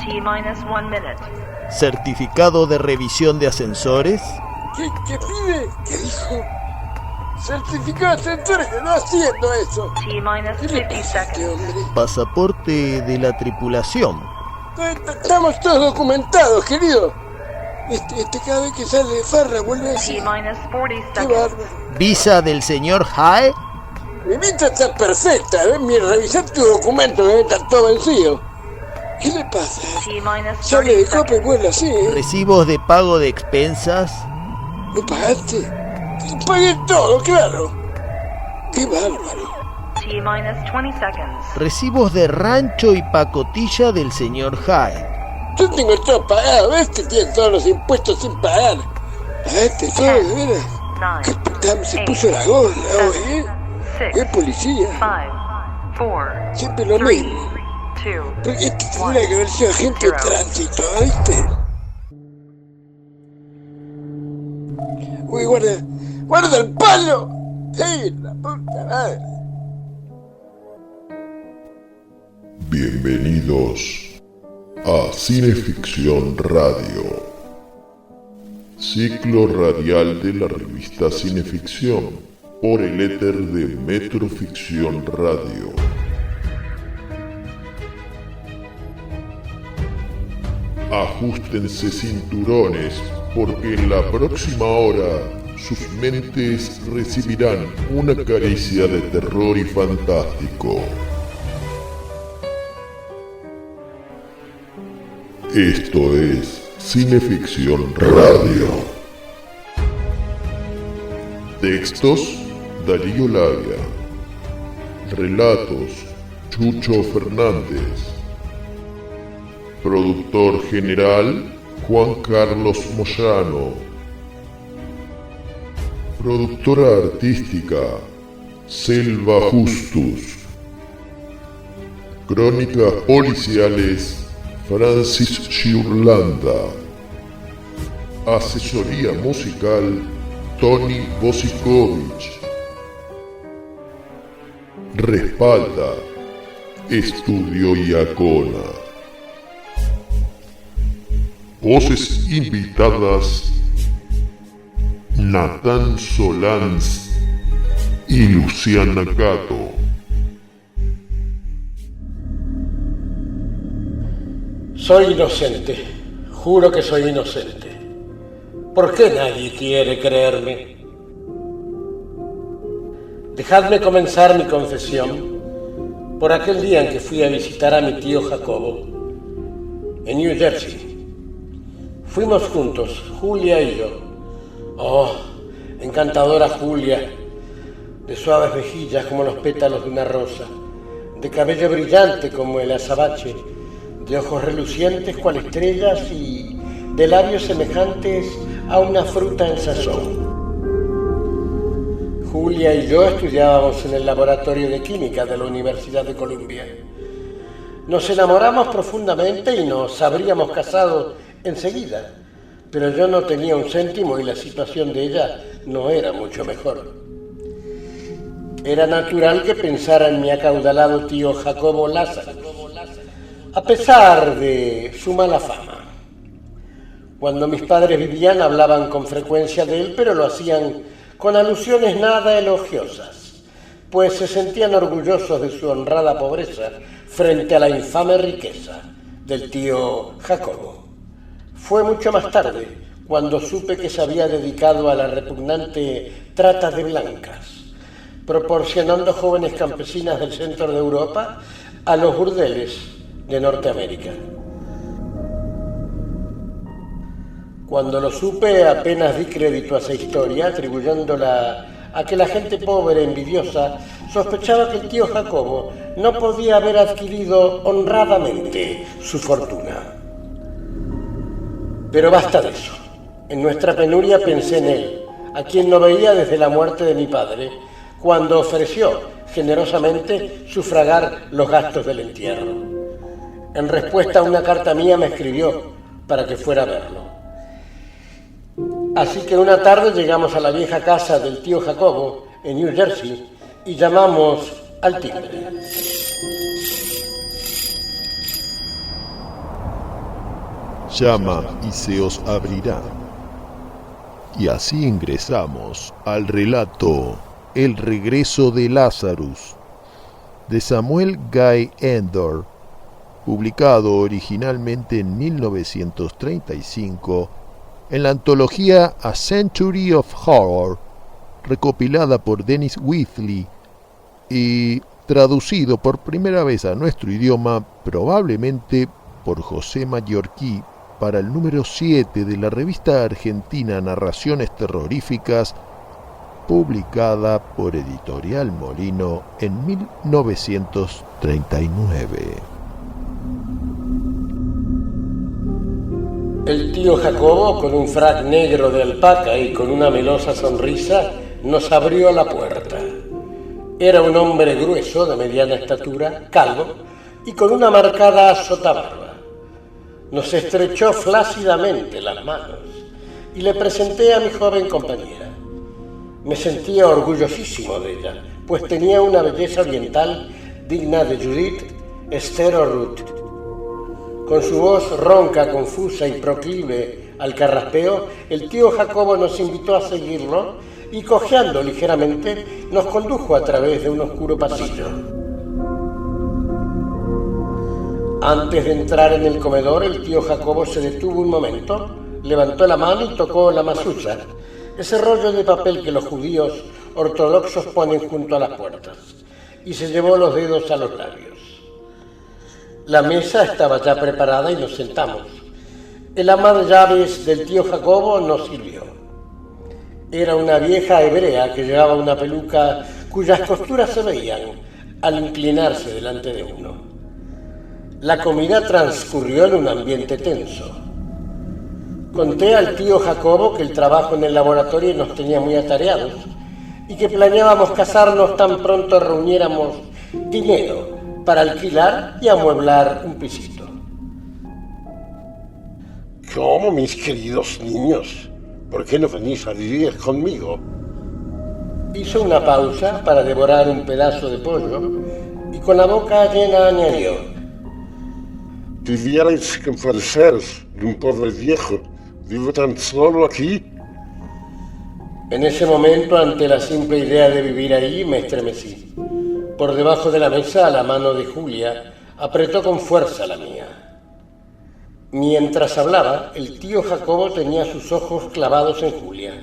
T-1 minute. Certificado de revisión de ascensores. ¿Qué pide? ¿Qué dijo? Certificado de ascensores, no haciendo eso. T-minus ¿Qué le 50 pasa a este seconds. hombre? Pasaporte de la tripulación. Estamos todos documentados, querido. Cada vez que sale de farra vuelve así. T-minus 40 Qué seconds. bárbaro. Visa del señor Hae. Mi vista está perfecta, ¿eh? Revisar tu documento que está todo vencido. ¿Qué le pasa? T-minus Sale de 30 copa y seconds. vuelve así, ¿eh? Recibos de pago de expensas. ¿No pagaste? Pagué todo, claro. Qué bárbaro. T-minus 20 seconds. Recibos de rancho y pacotilla del señor Hae. Yo tengo todo pagado, este tiene todos los impuestos sin pagar. Este todo, de veras. 9, ¿Qué puta se 8, puso la gorra hoy, eh? 7, ¿Qué 6, policía? 5, 4, Siempre lo 3, mismo. 2, Porque este tendría que haber sido agente de tránsito, ¿viste? Uy, guarda el palo. ¡Sí, la puta madre! Bienvenidos a Cineficción Radio, ciclo radial de la revista Cineficción por el éter de Metroficción Radio. Ajustense cinturones porque en la próxima hora sus mentes recibirán una caricia de terror y fantástico. Esto es Cineficción Radio. Textos: Darío Labia. Relatos: Chucho Fernández. Productor general: Juan Carlos Moyano. Productora artística: Selva Justus. Crónicas policiales: Francis Giurlanda. Asesoría musical: Tony Bosikovich. Respalda Estudio Iacona. Voces invitadas: Natán Solans y Luciana Cato. Soy inocente, juro que soy inocente. ¿Por qué nadie quiere creerme? Dejadme comenzar mi confesión por aquel día en que fui a visitar a mi tío Jacobo en New Jersey. Fuimos juntos, Julia y yo. Oh, encantadora Julia, de suaves mejillas como los pétalos de una rosa, de cabello brillante como el azabache, de ojos relucientes cual estrellas y de labios semejantes a una fruta en sazón. Julia y yo estudiábamos en el laboratorio de química de la Universidad de Columbia. Nos enamoramos profundamente y nos habríamos casado enseguida, pero yo no tenía un céntimo y la situación de ella no era mucho mejor. Era natural que pensara en mi acaudalado tío Jacobo Lázaro, a pesar de su mala fama. Cuando mis padres vivían hablaban con frecuencia de él, pero lo hacían con alusiones nada elogiosas, pues se sentían orgullosos de su honrada pobreza frente a la infame riqueza del tío Jacobo. Fue mucho más tarde cuando supe que se había dedicado a la repugnante trata de blancas, proporcionando jóvenes campesinas del centro de Europa a los burdeles de Norteamérica. Cuando lo supe, apenas di crédito a esa historia, atribuyéndola a que la gente pobre, envidiosa, sospechaba que el tío Jacobo no podía haber adquirido honradamente su fortuna. Pero basta de eso. En nuestra penuria pensé en él, a quien no veía desde la muerte de mi padre, cuando ofreció generosamente sufragar los gastos del entierro. En respuesta a una carta mía me escribió para que fuera a verlo. Así que una tarde llegamos a la vieja casa del tío Jacobo en New Jersey y llamamos al timbre. llama y se os abrirá. Y así ingresamos al relato El regreso de Lazarus, de Samuel Guy Endor, publicado originalmente en 1935 en la antología A Century of Horror, recopilada por Dennis Wheatley y traducido por primera vez a nuestro idioma probablemente por José Mallorquí para el número 7 de la revista argentina Narraciones Terroríficas, publicada por Editorial Molino en 1939. El tío Jacobo, con un frac negro de alpaca y con una melosa sonrisa, nos abrió la puerta. Era un hombre grueso, de mediana estatura, calvo y con una marcada sotabarba. Nos estrechó flácidamente las manos y le presenté a mi joven compañera. Me sentía orgullosísimo de ella, pues tenía una belleza oriental digna de Judith Esther o Ruth. Con su voz ronca, confusa y proclive al carraspeo, el tío Jacobo nos invitó a seguirlo y, cojeando ligeramente, nos condujo a través de un oscuro pasillo. Antes de entrar en el comedor, el tío Jacobo se detuvo un momento, levantó la mano y tocó la masucha, ese rollo de papel que los judíos ortodoxos ponen junto a las puertas, y se llevó los dedos a los labios. La mesa estaba ya preparada y nos sentamos. El ama de llaves del tío Jacobo nos sirvió. Era una vieja hebrea que llevaba una peluca cuyas costuras se veían al inclinarse delante de uno. La comida transcurrió en un ambiente tenso. Conté al tío Jacobo que el trabajo en el laboratorio nos tenía muy atareados y que planeábamos casarnos tan pronto reuniéramos dinero para alquilar y amueblar un pisito. ¿Cómo, mis queridos niños? ¿Por qué no venís a vivir conmigo? Hizo una pausa para devorar un pedazo de pollo y con la boca llena añadió: ¿Tuvierais que padeceros de un pobre viejo? ¿Vivo tan solo aquí? En ese momento, ante la simple idea de vivir ahí, me estremecí. Por debajo de la mesa, la mano de Julia apretó con fuerza la mía. Mientras hablaba, el tío Jacobo tenía sus ojos clavados en Julia,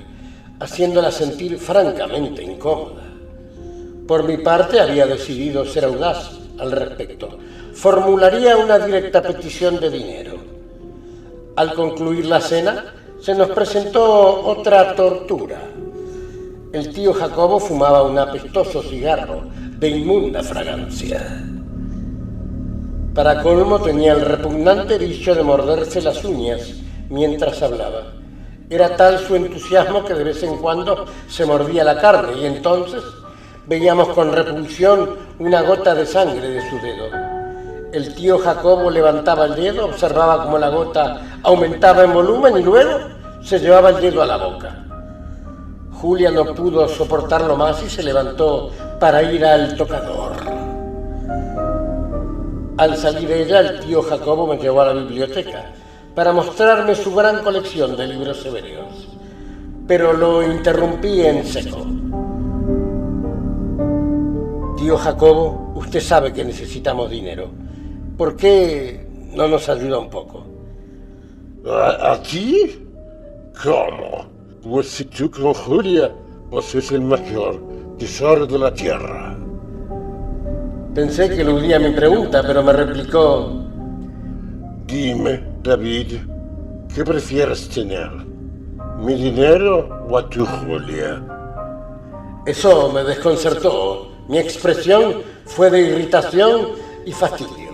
haciéndola sentir francamente incómoda. Por mi parte, había decidido ser audaz al respecto. Formularía una directa petición de dinero. Al concluir la cena, se nos presentó otra tortura. El tío Jacobo fumaba un apestoso cigarro de inmunda fragancia. Para colmo, tenía el repugnante vicio de morderse las uñas mientras hablaba. Era tal su entusiasmo que de vez en cuando se mordía la carne y entonces veíamos con repulsión una gota de sangre de su dedo. El tío Jacobo levantaba el dedo, observaba cómo la gota aumentaba en volumen y luego se llevaba el dedo a la boca. Julia no pudo soportarlo más y se levantó para ir al tocador. Al salir ella, el tío Jacobo me llevó a la biblioteca para mostrarme su gran colección de libros hebreos, pero lo interrumpí en seco. Tío Jacobo, usted sabe que necesitamos dinero. ¿Por qué no nos ayuda un poco? ¿A ti? ¿Cómo? Pues si tú con Julia posees el mayor tesoro de la tierra. Pensé que eludía mi pregunta, pero me replicó: Dime, David, ¿qué prefieres tener? ¿Mi dinero o a tu Julia? Eso me desconcertó. Mi expresión fue de irritación y fastidio.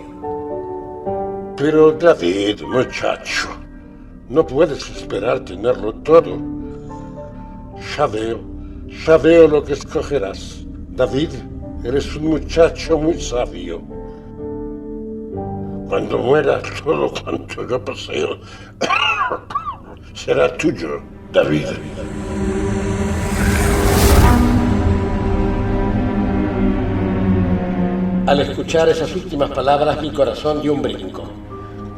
Pero David, muchacho, no puedes esperar tenerlo todo. Ya veo lo que escogerás. David, eres un muchacho muy sabio. Cuando muera, todo cuanto yo poseo será tuyo, David. Al escuchar esas últimas palabras, mi corazón dio un brinco.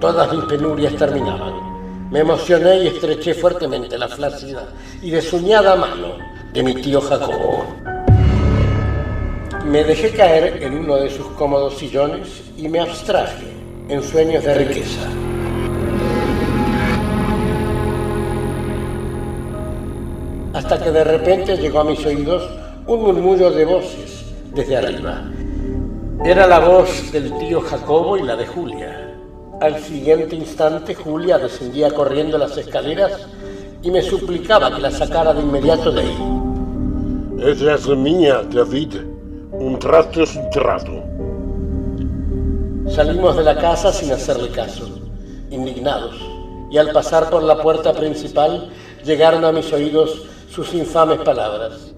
Todas mis penurias terminaban. Me emocioné y estreché fuertemente la flácida y desuñada mano de mi tío Jacobo. Me dejé caer en uno de sus cómodos sillones y me abstraje en sueños de riqueza. Hasta que de repente llegó a mis oídos un murmullo de voces desde arriba. Era la voz del tío Jacobo y la de Julia. Al siguiente instante, Julia descendía corriendo las escaleras y me suplicaba que la sacara de inmediato de ahí. Ella es mía, David. Un trato es un trato. Salimos de la casa sin hacerle caso, indignados, y al pasar por la puerta principal llegaron a mis oídos sus infames palabras.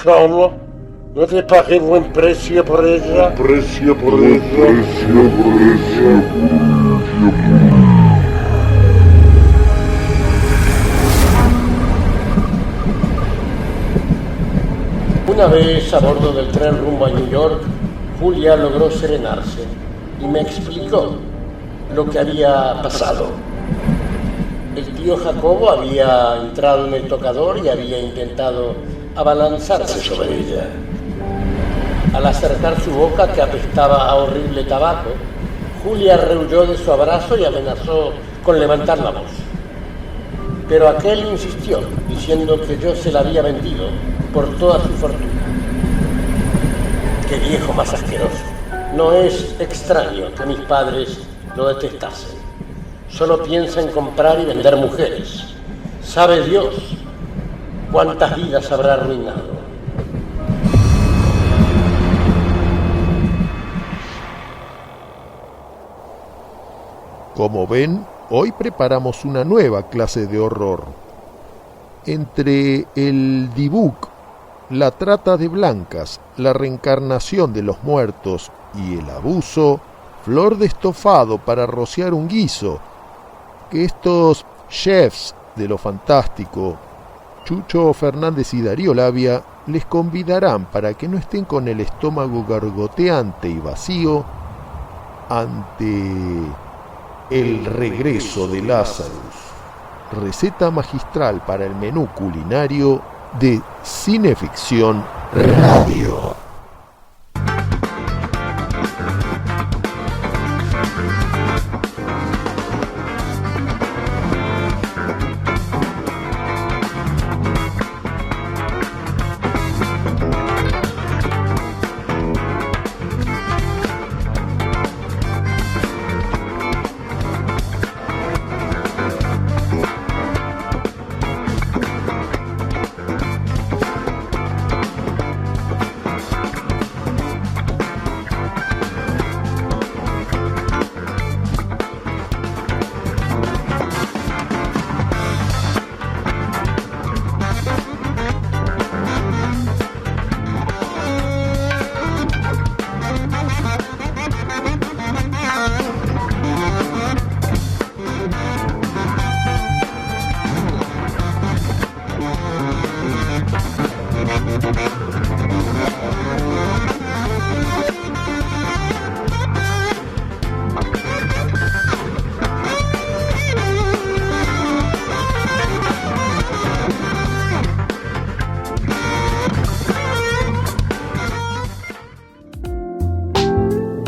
¿Cómo? ¿No te pagué buen precio por ella? ¿Precio por ella? Una vez a bordo del tren rumbo a New York, Julia logró serenarse y me explicó lo que había pasado. El tío Jacobo había entrado en el tocador y había intentado abalanzarse sobre ella. Al acercar su boca, que apestaba a horrible tabaco, Julia rehuyó de su abrazo y amenazó con levantar la voz. Pero aquel insistió, diciendo que yo se la había vendido por toda su fortuna. ¡Qué viejo más asqueroso! No es extraño que mis padres lo detestasen. Solo piensa en comprar y vender mujeres. ¿Sabe Dios cuántas vidas habrá arruinado? Como ven, hoy preparamos una nueva clase de horror. Entre el dibuk, la trata de blancas, la reencarnación de los muertos y el abuso, flor de estofado para rociar un guiso, que estos chefs de lo fantástico, Chucho Fernández y Darío Labia, les convidarán para que no estén con el estómago gargoteante y vacío ante el regreso de Lazarus, receta magistral para el menú culinario de Cineficción Radio.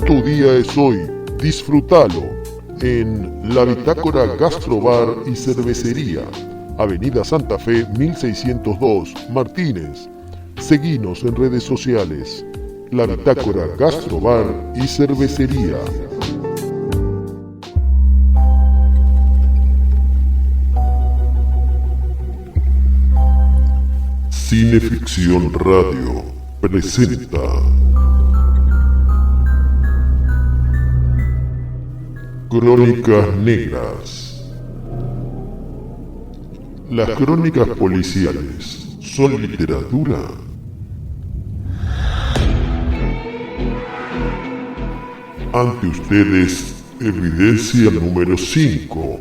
Tu día es hoy, disfrútalo en la Bitácora Gastrobar y Cervecería, Avenida Santa Fe 1602, Martínez. Seguinos en redes sociales, la Bitácora Gastrobar y Cervecería. Cineficción Radio presenta Crónicas Negras. ¿Las crónicas policiales son literatura? Ante ustedes, evidencia número 5.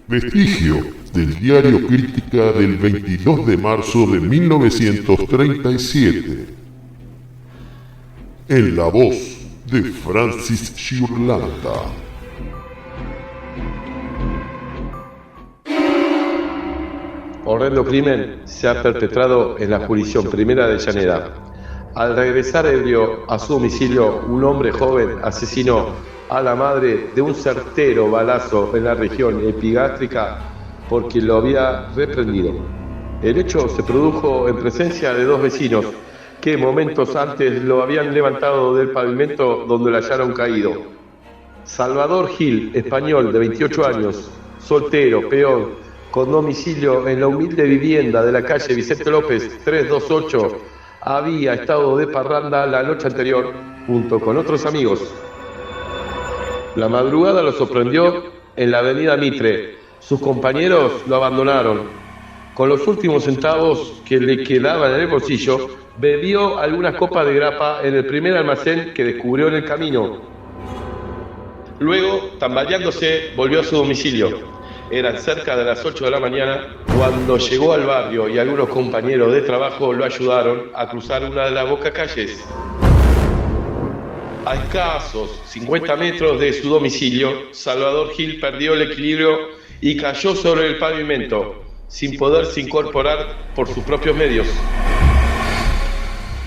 Vestigio del diario Crítica del 22 de marzo de 1937. En la voz de Francis Giurlanda. horrendo crimen se ha perpetrado en la jurisdicción primera de Llaneda. Al regresar ebrio a su domicilio, un hombre joven asesinó a la madre de un certero balazo en la región epigástrica porque lo había reprendido. El hecho se produjo en presencia de dos vecinos que momentos antes lo habían levantado del pavimento donde lo hallaron caído. Salvador Gil, español de 28 años, soltero, peón, con domicilio en la humilde vivienda de la calle Vicente López 328, había estado de parranda la noche anterior junto con otros amigos. La madrugada lo sorprendió en la avenida Mitre. Sus compañeros lo abandonaron. Con los últimos centavos que le quedaban en el bolsillo, bebió algunas copas de grapa en el primer almacén que descubrió en el camino. Luego, tambaleándose, volvió a su domicilio. Eran cerca de las 8 de la mañana cuando llegó al barrio y algunos compañeros de trabajo lo ayudaron a cruzar una de las bocacalles. A escasos 50 metros de su domicilio, Salvador Gil perdió el equilibrio y cayó sobre el pavimento, sin poderse incorporar por sus propios medios.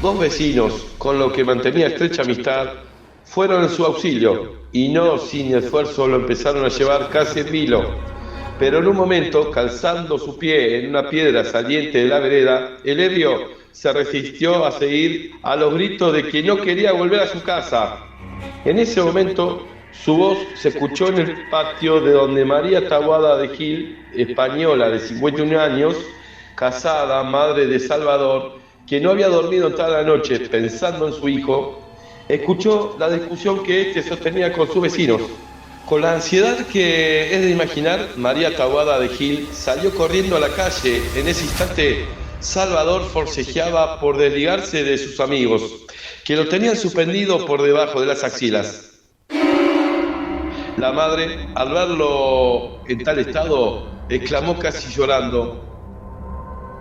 Dos vecinos, con los que mantenía estrecha amistad, fueron en su auxilio y no sin esfuerzo lo empezaron a llevar casi en vilo. Pero en un momento, calzando su pie en una piedra saliente de la vereda, el ebrio se resistió a seguir a los gritos de que no quería volver a su casa. En ese momento, su voz se escuchó en el patio de donde María Taboada de Gil, española de 51 años, casada, madre de Salvador, que no había dormido toda la noche pensando en su hijo, escuchó la discusión que éste sostenía con sus vecinos. Con la ansiedad que es de imaginar, María Taboada de Gil salió corriendo a la calle. En ese instante, Salvador forcejeaba por desligarse de sus amigos, que lo tenían suspendido por debajo de las axilas. La madre, al verlo en tal estado, exclamó casi llorando: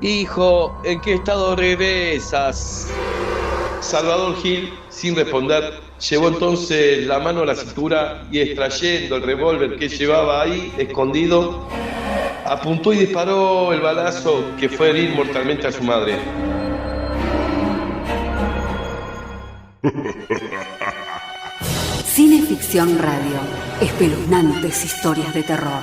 «Hijo, ¿en qué estado regresas?». Salvador Gil, sin responder, llevó entonces la mano a la cintura y, extrayendo el revólver que llevaba ahí escondido, apuntó y disparó el balazo que fue a herir mortalmente a su madre. Cineficción Radio. Espeluznantes historias de terror.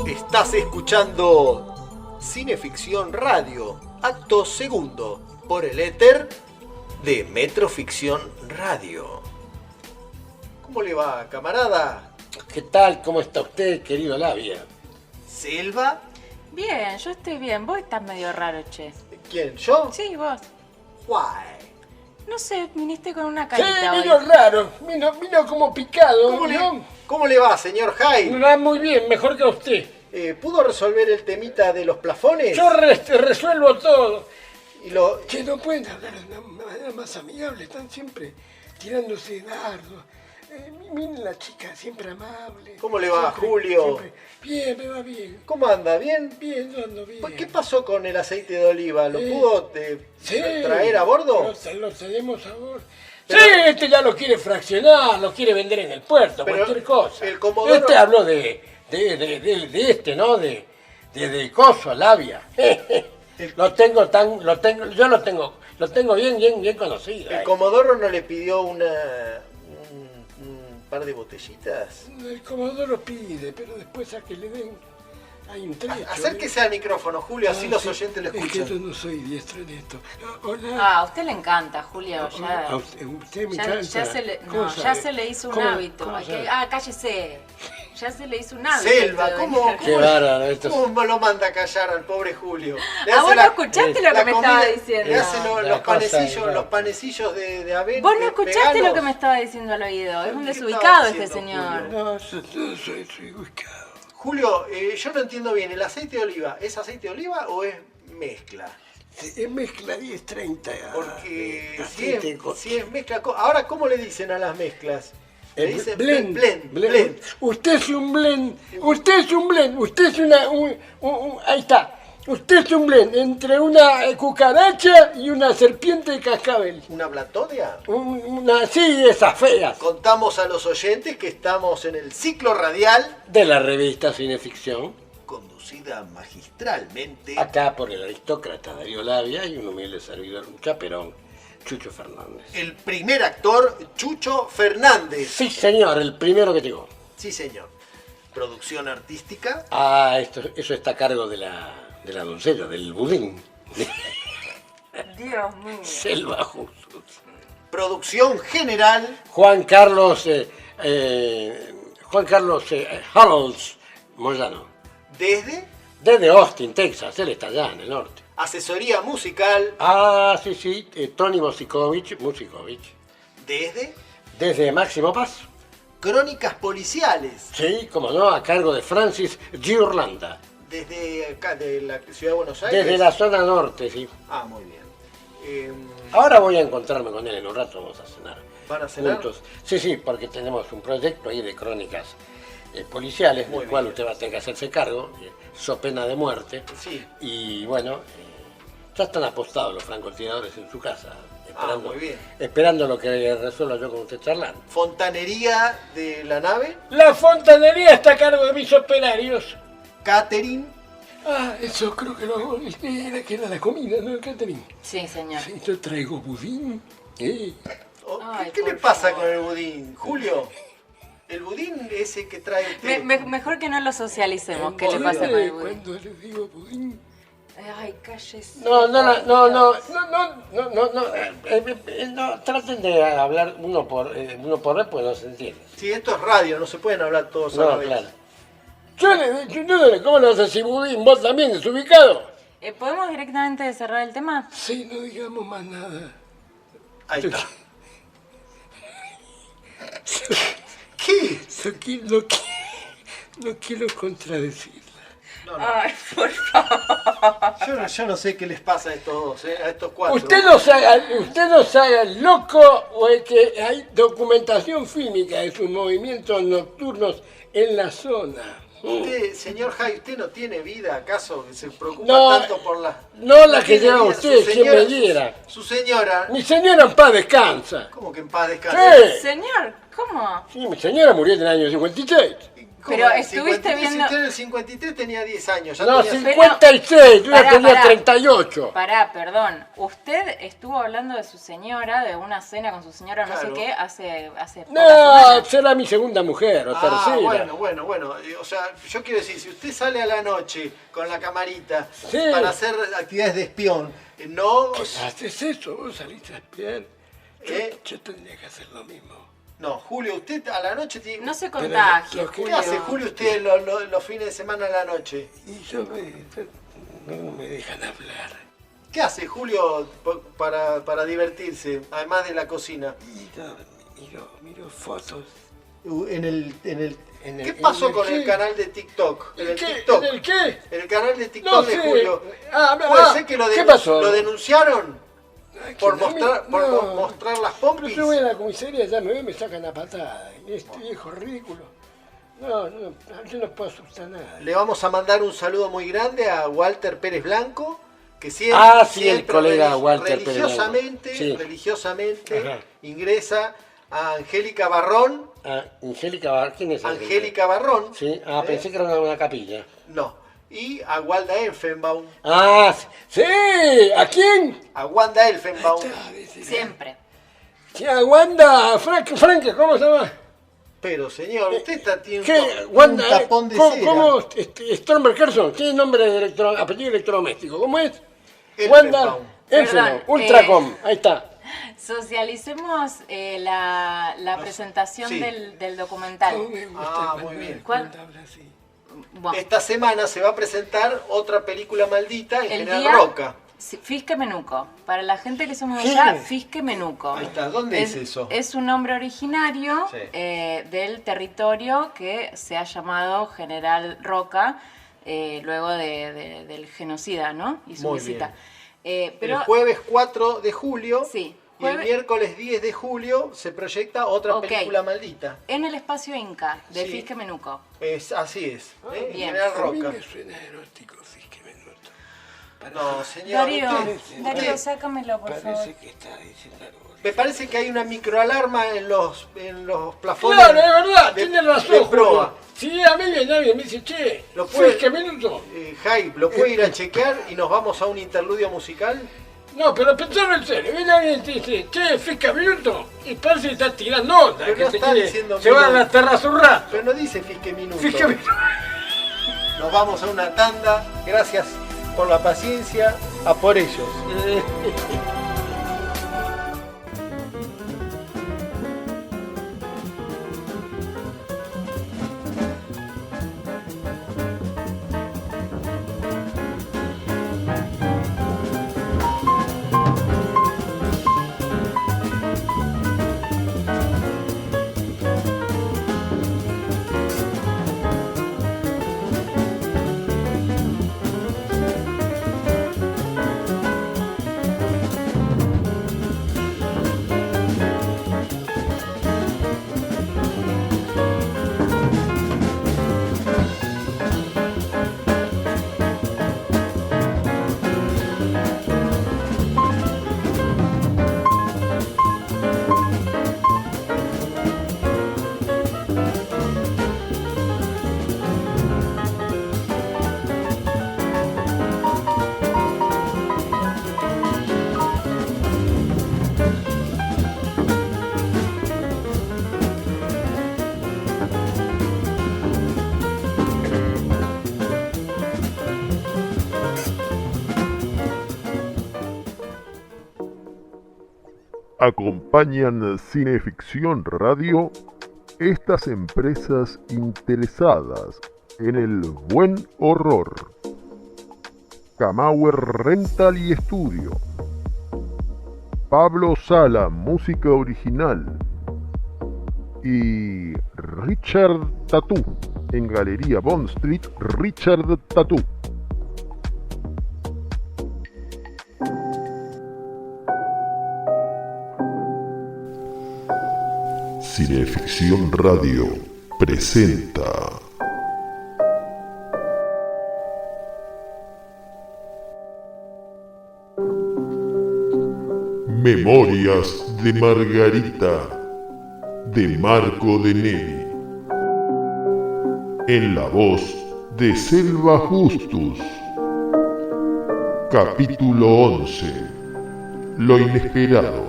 Estás escuchando Cineficción Radio, acto segundo, por el éter de Metroficción Radio. ¿Cómo le va, camarada? ¿Qué tal? ¿Cómo está usted, querido Labia? ¿Selva? Bien, yo estoy bien. Vos estás medio raro, che. ¿Quién, yo? Sí, vos. Why? No sé, viniste con una Sí, carita vino hoy. raro, vino como picado. ¿Cómo le va, señor Hyde? Me va muy bien, mejor que a usted. ¿Pudo resolver el temita de los plafones? Yo resuelvo todo. Y lo... Que no pueden hablar de una manera más amigable, están siempre tirándose dardos. Miren la chica, siempre amable. ¿Cómo le va, siempre, Julio? Siempre. Bien, me va bien. ¿Cómo anda? ¿Bien? Bien, yo ando bien. ¿Qué pasó con el aceite de oliva? ¿Lo pudo traer a bordo? Lo tenemos a bordo. Pero, sí, este ya lo quiere fraccionar, lo quiere vender en el puerto, cualquier cosa. El Comodoro... Este habló de este, ¿no? De coso, Labia. Yo lo tengo bien conocido. ¿El Comodoro no le pidió un par de botellitas? El Comodoro pide, pero después a que le den hay un trecho. Acérquese al micrófono, Julio, así los oyentes lo escuchan. Es que yo no soy diestro en esto. Hola. A usted le encanta, Julio. A usted me encanta. Ya se le hizo un hábito. Cállese. Ya se le hizo un hábito. Selva, ¿cómo? Qué bárbaro esto. ¿Cómo lo manda a callar al pobre Julio? ¿Vos no escuchaste lo que me estaba diciendo? Le hace los panecillos de avena. Vos no escuchaste lo que me estaba diciendo al oído. Es un desubicado este señor. No, soy ubicado. Julio, yo no entiendo bien. ¿El aceite de oliva es aceite de oliva o es mezcla? Es mezcla 10-30. Porque si es mezcla... Ahora, ¿cómo le dicen a las mezclas? Le dicen blend. Usted es un blend. Usted es una... ahí está. Usted es un blend entre una cucaracha y una serpiente de cascabel. ¿Una blatodia? Sí, esas feas. Contamos a los oyentes que estamos en el ciclo radial De la revista Cineficción. conducida magistralmente Acá por el aristócrata Darío Labia y un humilde servidor, un chaperón, Chucho Fernández. el primer actor Chucho Fernández. Sí, señor, el primero que llegó. Sí, señor. Producción artística. Eso está a cargo de la doncella, del budín. Dios mío. Selva Justus. Producción general. Juan Carlos Halls Moyano. Desde Austin, Texas. Él está allá en el norte. asesoría musical. Sí. Tony Musicovich. Desde Máximo Paz. Crónicas policiales. Sí, como no, a cargo de Francis Giorlanda. Desde acá, de la ciudad de Buenos Aires. Desde la zona norte, sí. Muy bien. Ahora voy a encontrarme con él en un rato, vamos a cenar. ¿Van a cenar? Juntos. Sí, porque tenemos un proyecto ahí de crónicas policiales, del cual usted va a tener que hacerse cargo, so pena de muerte. Sí. Y bueno, ya están apostados los francotiradores en su casa, esperando, muy bien. esperando lo que resuelva yo con usted charlando. Fontanería de la nave. La fontanería está a cargo de mis operarios. Catering. Eso creo que lo hago, que era la comida, ¿no? El catering. Sí, señor. Sí, yo traigo budín. Ay, ¿Qué le por pasa favor. con el budín? Julio, el budín ese que trae usted. Mejor que no lo socialicemos. ¿Qué le pasa con el budín? Cuando le digo budín. Ay, cállese. No, traten de hablar uno por vez, pues no se entiende. Sí, esto es radio, no se pueden hablar todos a la No, vez. claro. ¿Cómo le vas a decir budín? ¿Vos también, desubicado? ¿Podemos directamente cerrar el tema? Sí, no digamos más nada. Ahí está. ¿Qué? No quiero contradecirla. Ay, por favor. Yo no sé qué les pasa a estos dos, a estos cuatro. Usted no se haga el loco o el que hay documentación fílmica de sus movimientos nocturnos en la zona. Usted, señor Jai, ¿usted no tiene vida acaso que se preocupa No, tanto por la... no la que tiene lleva vida? usted, Su quien señora- me diera. Su señora... Mi señora en paz descansa. ¿Cómo que en paz descansa? Sí. Señor, ¿cómo? Sí, mi señora murió en el año 56. ¿Cómo? Pero En estuviste 53, viendo- Si usted en el 53 tenía 10 años. Ya No, tenía... 56, yo ya Pará, tenía pará. 38. Pará, perdón. Usted estuvo hablando de su señora, de una cena con su señora, no Claro. sé qué, hace pocas No, semanas. será mi segunda mujer o tercera. Bueno. O sea, yo quiero decir, si usted sale a la noche con la camarita Sí. para hacer actividades de espión, no... ¿Haces eso? ¿Vos saliste a espiar? ¿Eh? Yo tendría que hacer lo mismo. No, Julio, usted a la noche tiene... No se Pero contagie, lo que- ¿Qué hace Julio usted los fines de semana a la noche? Y no me dejan hablar. ¿Qué hace Julio para divertirse, además de la cocina? Miro fotos. ¿Qué pasó en el con el qué? canal de TikTok? ¿En qué? TikTok. ¿En el qué? El canal de No TikTok de sé. Julio. ¿Puede ¿Puede ser que ¿Qué pasó? lo denunciaron? Por ¿quién? mostrar, por No. mostrar las Pero pompis. yo voy a la comisaría, ya me ven, me sacan a patada. Y este viejo ridículo. No, yo no puedo asustar nada. Le vamos a mandar un saludo muy grande a Walter Pérez Blanco, que siempre, Sí, el colega Walter Pérez Blanco. Sí. religiosamente Ajá. ingresa a Angélica Barrón. Angélica Barrón, ¿quién es Angélica Barrón. Sí, pensé que era una capilla. No. Y a Wanda Elfenbaum. Sí, ¿a quién? A Wanda Elfenbaum. siempre. Sí, a Wanda, Frank, ¿cómo se llama? Pero señor, usted tiene ¿Qué? un Wanda, tapón de cera. ¿Cómo? Stormer Carson, tiene nombre de apellido electrodoméstico. ¿Cómo es? Elfenbaum. Wanda Elfenbaum, Perdón, Ultracom, ahí está. Socialicemos la presentación Sí. del documental. Me gusta muy bien. ¿Cuál? habla así. Bueno, Esta semana se va a presentar otra película maldita en el General día... Roca. Sí, Fisque Menuco. Para la gente que somos de ¿Qué? allá, Fisque Menuco. Ahí está, ¿dónde es eso? Es un nombre originario Sí. del territorio que se ha llamado General Roca, luego del genocida, ¿no? Y su Muy visita. Pero el jueves 4 de julio Sí, y el jueves- miércoles 10 de julio se proyecta otra Ok. película maldita. en el espacio Inca de Sí. Fisque Menuco. Así es. Bien. General A mí Roca. me suena erótico, sí, que me noto. No, señor. Darío, usted- Darío, sácamelo, por favor. Parece que está diciendo algo. Me parece que hay una microalarma en los plafones. Claro, es verdad, de- tiene razón, de proa. Julio. Si a mí viene alguien y me dice, che, ¿Lo puede- ¿qué minuto? Jaime, ¿lo puede ir a chequear y nos vamos a un interludio musical? No, pero pensarlo en serio, viene alguien y te dice, che, fisca minuto, y parece que está tirando onda, Pero que no se, está quiere- diciendo se va a minuto. la terraza un rato. Pero no dice Fisque Minuto. Fisca minuto. Nos vamos a una tanda. Gracias por la paciencia. A por ellos. Acompañan Cineficción Radio estas empresas interesadas en el buen horror. Camauer Rental y Estudio. Pablo Sala, música original. Y Richard Tattoo, en Galería Bond Street, Richard Tattoo. Cineficción Radio presenta Memorias de Margarita, de Marco de Neri, en la voz de Selva Justus. Capítulo 11. Lo inesperado.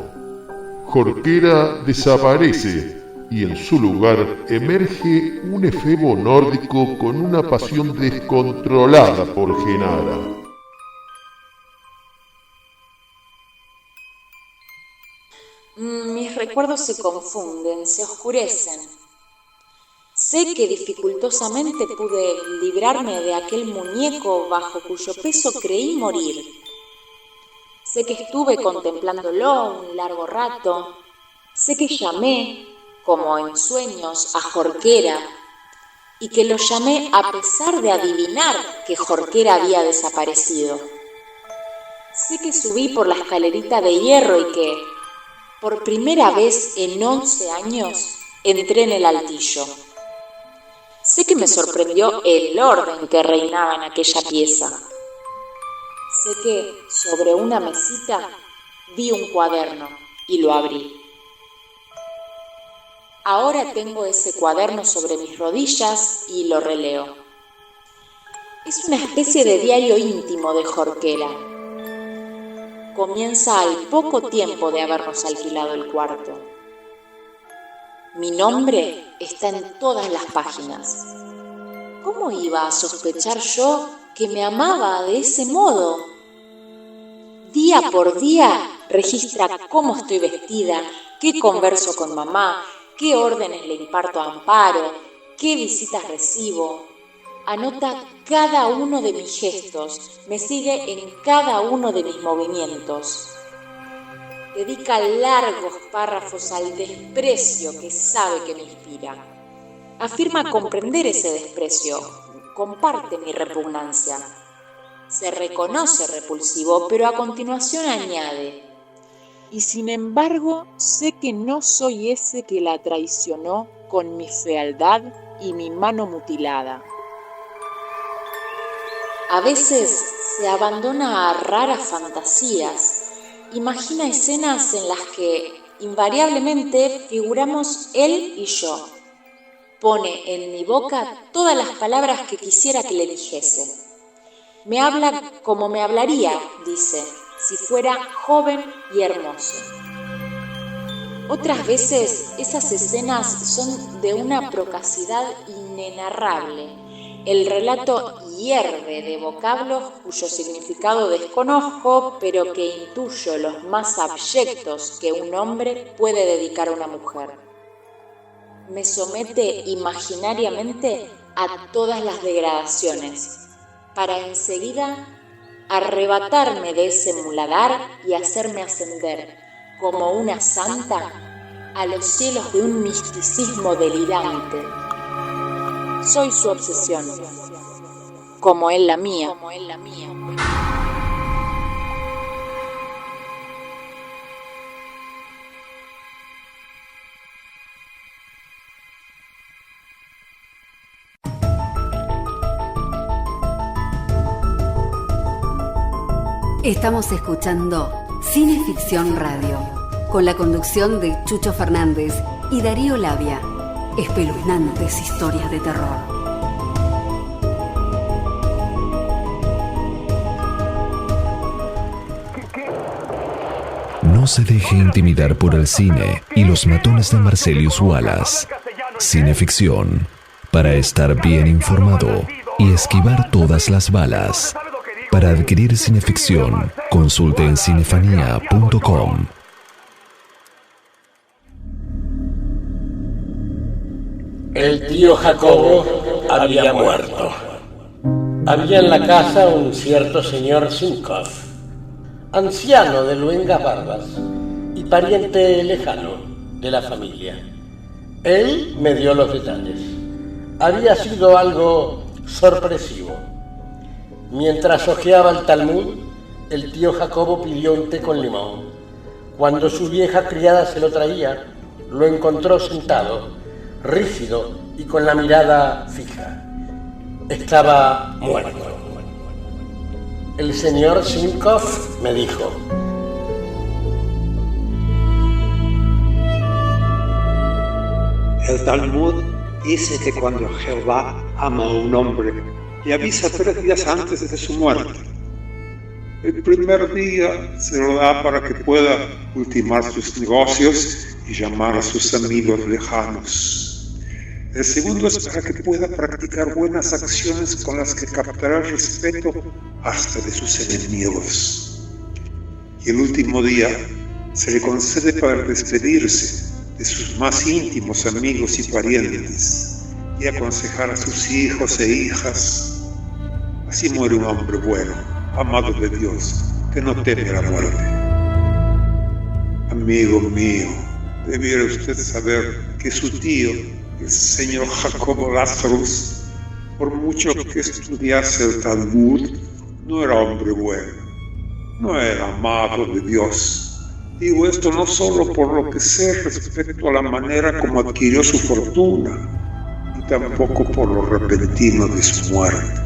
Jorquera desaparece y en su lugar emerge un efebo nórdico con una pasión descontrolada por Genara. Mis recuerdos se confunden, se oscurecen. Sé que dificultosamente pude librarme de aquel muñeco bajo cuyo peso creí morir. Sé que estuve contemplándolo un largo rato. Sé que llamé, como en sueños, a Jorquera, y que lo llamé a pesar de adivinar que Jorquera había desaparecido. Sé que subí por la escalerita de hierro y que, por primera vez en 11 años, entré en el altillo. Sé que me sorprendió el orden que reinaba en aquella pieza. Sé que sobre una mesita vi un cuaderno y lo abrí. Ahora tengo ese cuaderno sobre mis rodillas y lo releo. Es una especie de diario íntimo de Jorquera. Comienza al poco tiempo de habernos alquilado el cuarto. Mi nombre está en todas las páginas. ¿Cómo iba a sospechar yo que me amaba de ese modo? Día por día registra cómo estoy vestida, qué converso con mamá, qué órdenes le imparto a Amparo, qué visitas recibo. Anota cada uno de mis gestos, me sigue en cada uno de mis movimientos. Dedica largos párrafos al desprecio que sabe que me inspira. Afirma comprender ese desprecio, comparte mi repugnancia. Se reconoce repulsivo, pero a continuación añade: y sin embargo, sé que no soy ese que la traicionó con mi fealdad y mi mano mutilada. A veces se abandona a raras fantasías, imagina escenas en las que invariablemente figuramos él y yo. Pone en mi boca todas las palabras que quisiera que le dijese. Me habla como me hablaría, dice, si fuera joven y hermoso. Otras veces esas escenas son de una procacidad inenarrable. El relato hierve de vocablos cuyo significado desconozco, pero que intuyo los más abyectos que un hombre puede dedicar a una mujer. Me somete imaginariamente a todas las degradaciones, para enseguida arrebatarme de ese muladar y hacerme ascender, como una santa, a los cielos de un misticismo delirante. Soy su obsesión, como él la mía. Estamos escuchando Cineficción Radio, con la conducción de Chucho Fernández y Darío Labia. Espeluznantes historias de terror. No se deje intimidar por el cine y los matones de Marcelius Wallace. Cineficción, para estar bien informado y esquivar todas las balas. Para adquirir Cineficción, consulte en cinefanía.com. El tío Jacobo había muerto. Había en la casa un cierto señor Zinkov, anciano de luengas barbas y pariente lejano de la familia. Él me dio los detalles. Había sido algo sorpresivo. Mientras hojeaba el Talmud, el tío Jacobo pidió un té con limón. Cuando su vieja criada se lo traía, lo encontró sentado, rígido y con la mirada fija. Estaba muerto. El señor Zinkov me dijo: el Talmud dice que cuando Jehová ama a un hombre, le avisa 3 días antes de su muerte. El primer día se lo da para que pueda ultimar sus negocios y llamar a sus amigos lejanos. El segundo es para que pueda practicar buenas acciones con las que captará el respeto hasta de sus enemigos. Y el último día se le concede para despedirse de sus más íntimos amigos y parientes y aconsejar a sus hijos e hijas. Así muere un hombre bueno, amado de Dios, que no teme la muerte. Amigo mío, debiera usted saber que su tío, el señor Jacobo Lazarus, por mucho que estudiase el Talmud, no era hombre bueno, no era amado de Dios. Digo esto no solo por lo que sé respecto a la manera como adquirió su fortuna, y tampoco por lo repentino de su muerte.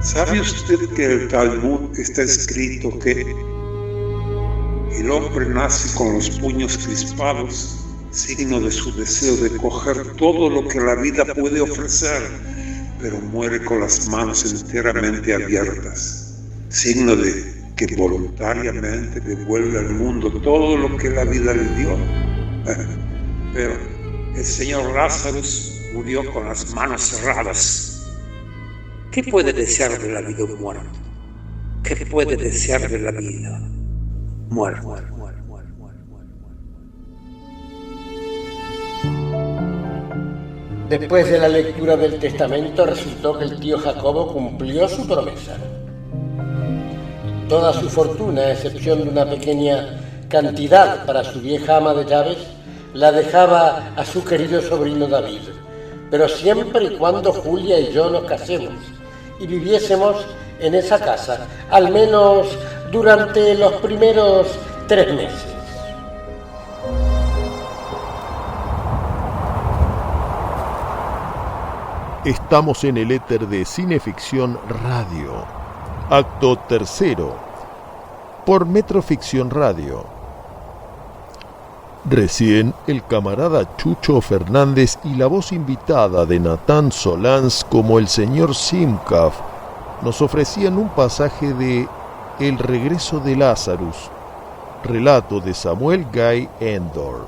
¿Sabe usted que en el Talmud está escrito que el hombre nace con los puños crispados, signo de su deseo de coger todo lo que la vida puede ofrecer, pero muere con las manos enteramente abiertas, signo de que voluntariamente devuelve al mundo todo lo que la vida le dio? Pero el señor Lazarus murió con las manos cerradas. ¿Qué puede desear de la vida un muerto? ¿Qué puede desear de la vida? Muerto. Después de la lectura del testamento, resultó que el tío Jacobo cumplió su promesa. Toda su fortuna, a excepción de una pequeña cantidad para su vieja ama de llaves, la dejaba a su querido sobrino David, pero siempre y cuando Julia y yo nos casemos y viviésemos en esa casa, al menos durante los primeros 3 meses. Estamos en el éter de Cineficción Radio, Acto tercero, por Metroficción Radio. Recién el camarada Chucho Fernández y la voz invitada de Nathan Solans como el señor Simcaf nos ofrecían un pasaje de El regreso de Lazarus, relato de Samuel Guy Endor.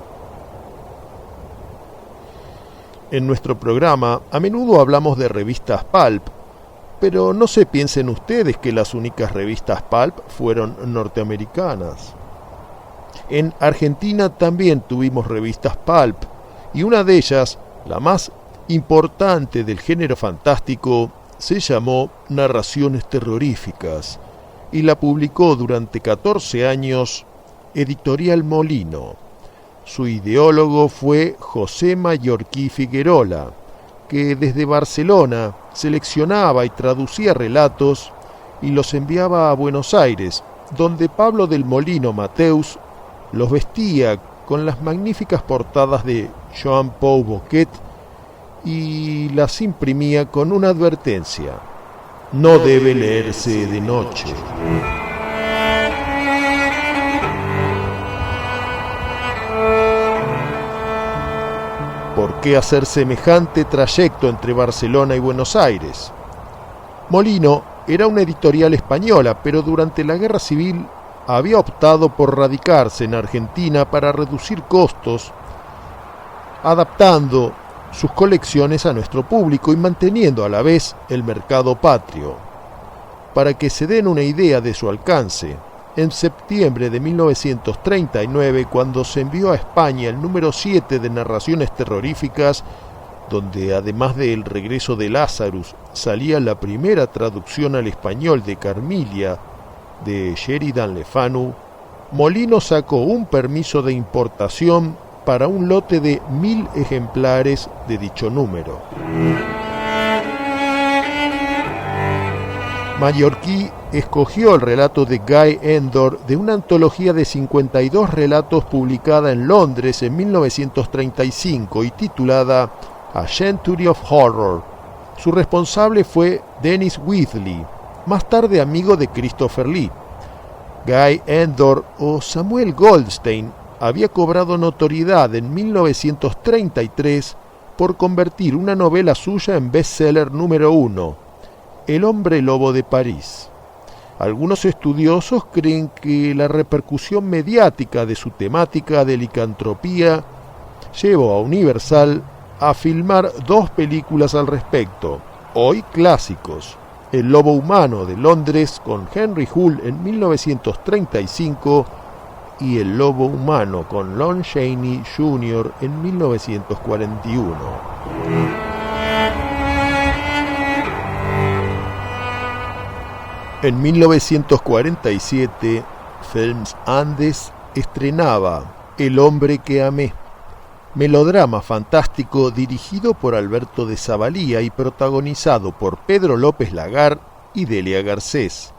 En nuestro programa a menudo hablamos de revistas pulp, pero no se piensen ustedes que las únicas revistas pulp fueron norteamericanas. En Argentina también tuvimos revistas pulp, y una de ellas, la más importante del género fantástico, se llamó Narraciones Terroríficas, y la publicó durante 14 años Editorial Molino. Su ideólogo fue José Mallorquí Figuerola, que desde Barcelona seleccionaba y traducía relatos y los enviaba a Buenos Aires, donde Pablo del Molino Mateus los vestía con las magníficas portadas de Jean-Paul Boquet y las imprimía con una advertencia: no debe leerse de noche. ¿Por qué hacer semejante trayecto entre Barcelona y Buenos Aires? Molino era una editorial española, pero durante la Guerra Civil había optado por radicarse en Argentina para reducir costos, adaptando sus colecciones a nuestro público y manteniendo a la vez el mercado patrio. Para que se den una idea de su alcance, en septiembre de 1939, cuando se envió a España el número 7 de Narraciones Terroríficas, donde además de El regreso de Lazarus salía la primera traducción al español de Carmilla de Sheridan Le Fanu, Molino sacó un permiso de importación para un lote de 1000 ejemplares de dicho número. Mallorquí escogió el relato de Guy Endor de una antología de 52 relatos publicada en Londres en 1935 y titulada A Century of Horror. Su responsable fue Dennis Wheatley, más tarde amigo de Christopher Lee. Guy Endor o Samuel Goldstein había cobrado notoriedad en 1933 por convertir una novela suya en bestseller número 1, El hombre lobo de París. Algunos estudiosos creen que la repercusión mediática de su temática de licantropía llevó a Universal a filmar 2 películas al respecto, hoy clásicos: El lobo humano de Londres con Henry Hull en 1935 y El lobo humano con Lon Chaney Jr. en 1941. En 1947, Films Andes estrenaba El hombre que amé, melodrama fantástico dirigido por Alberto de Zavalía y protagonizado por Pedro López Lagar y Delia Garcés.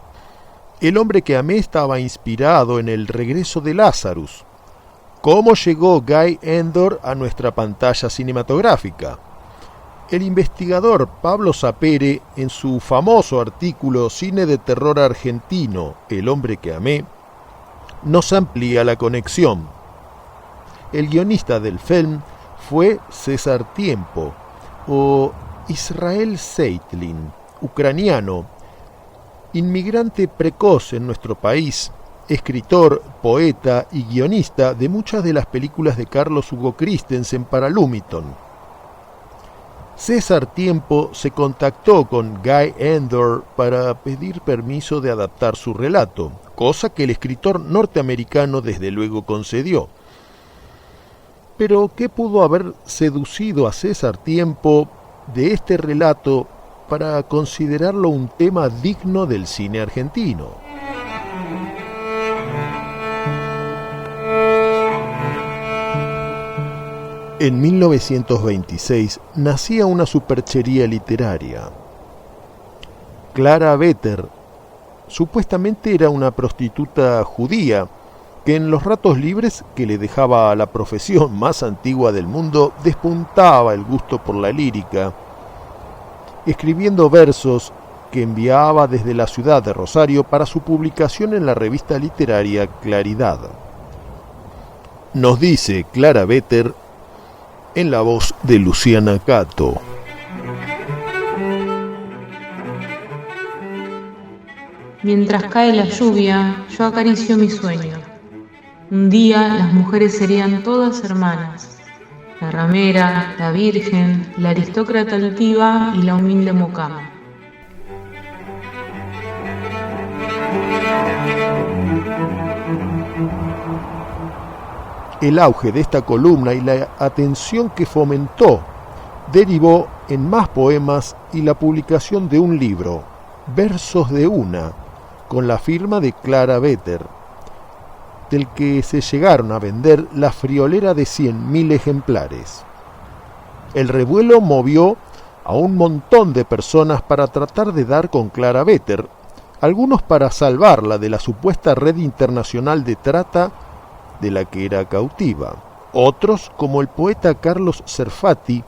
El hombre que amé estaba inspirado en El regreso de Lazarus. ¿Cómo llegó Guy Endor a nuestra pantalla cinematográfica? El investigador Pablo Sapere, en su famoso artículo Cine de terror argentino, El hombre que amé, nos amplía la conexión. El guionista del film fue César Tiempo, o Israel Seitlin, ucraniano, inmigrante precoz en nuestro país, escritor, poeta y guionista de muchas de las películas de Carlos Hugo Christensen para Lumiton. César Tiempo se contactó con Guy Endor para pedir permiso de adaptar su relato, cosa que el escritor norteamericano desde luego concedió. Pero ¿qué pudo haber seducido a César Tiempo de este relato para considerarlo un tema digno del cine argentino? En 1926 nacía una superchería literaria. Clara Vetter supuestamente era una prostituta judía que en los ratos libres que le dejaba a la profesión más antigua del mundo despuntaba el gusto por la lírica, escribiendo versos que enviaba desde la ciudad de Rosario para su publicación en la revista literaria Claridad. Nos dice Clara Vetter en la voz de Luciana Cato. Mientras cae la lluvia, yo acaricio mi sueño. Un día las mujeres serían todas hermanas. La ramera, la virgen, la aristócrata altiva y la humilde mocama. El auge de esta columna y la atención que fomentó derivó en más poemas y la publicación de un libro, Versos de una, con la firma de Clara Vetter, del que se llegaron a vender la friolera de 100.000 ejemplares. El revuelo movió a un montón de personas para tratar de dar con Clara Vetter, algunos para salvarla de la supuesta red internacional de trata de la que era cautiva, otros, como el poeta Carlos Serfati,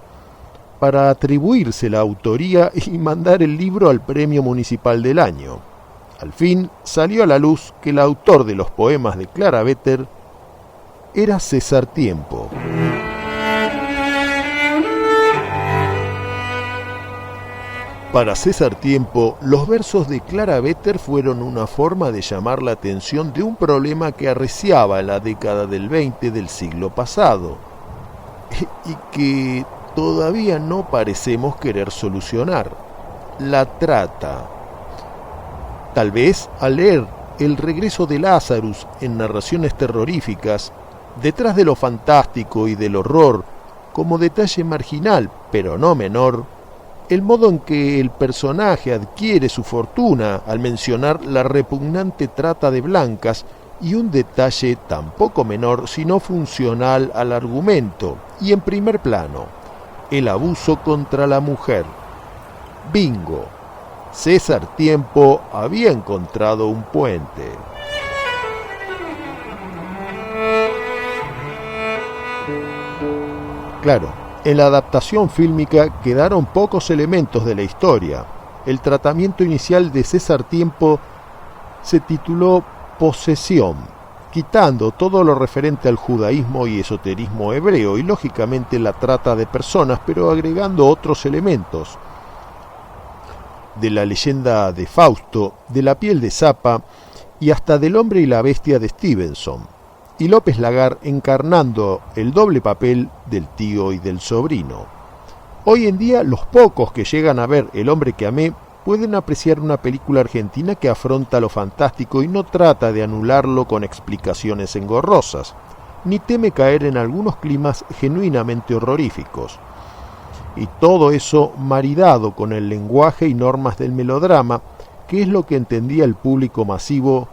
para atribuirse la autoría y mandar el libro al Premio Municipal del Año. Al fin salió a la luz que el autor de los poemas de Clara Vetter era César Tiempo. Para César Tiempo, los versos de Clara Vetter fueron una forma de llamar la atención de un problema que arreciaba en la década del 20 del siglo pasado y que todavía no parecemos querer solucionar: la trata. Tal vez al leer El regreso de Lazarus en narraciones terroríficas, detrás de lo fantástico y del horror, como detalle marginal pero no menor, el modo en que el personaje adquiere su fortuna al mencionar la repugnante trata de blancas, y un detalle tampoco menor sino funcional al argumento y en primer plano, el abuso contra la mujer. Bingo. César Tiempo había encontrado un puente. Claro, en la adaptación fílmica quedaron pocos elementos de la historia. El tratamiento inicial de César Tiempo se tituló Posesión, quitando todo lo referente al judaísmo y esoterismo hebreo y lógicamente la trata de personas, pero agregando otros elementos de la leyenda de Fausto, de la piel de Zapa y hasta del hombre y la bestia de Stevenson, y López Lagar encarnando el doble papel del tío y del sobrino. Hoy en día los pocos que llegan a ver El hombre que amé pueden apreciar una película argentina que afronta lo fantástico y no trata de anularlo con explicaciones engorrosas, ni teme caer en algunos climas genuinamente horroríficos. Y todo eso maridado con el lenguaje y normas del melodrama, que es lo que entendía el público masivo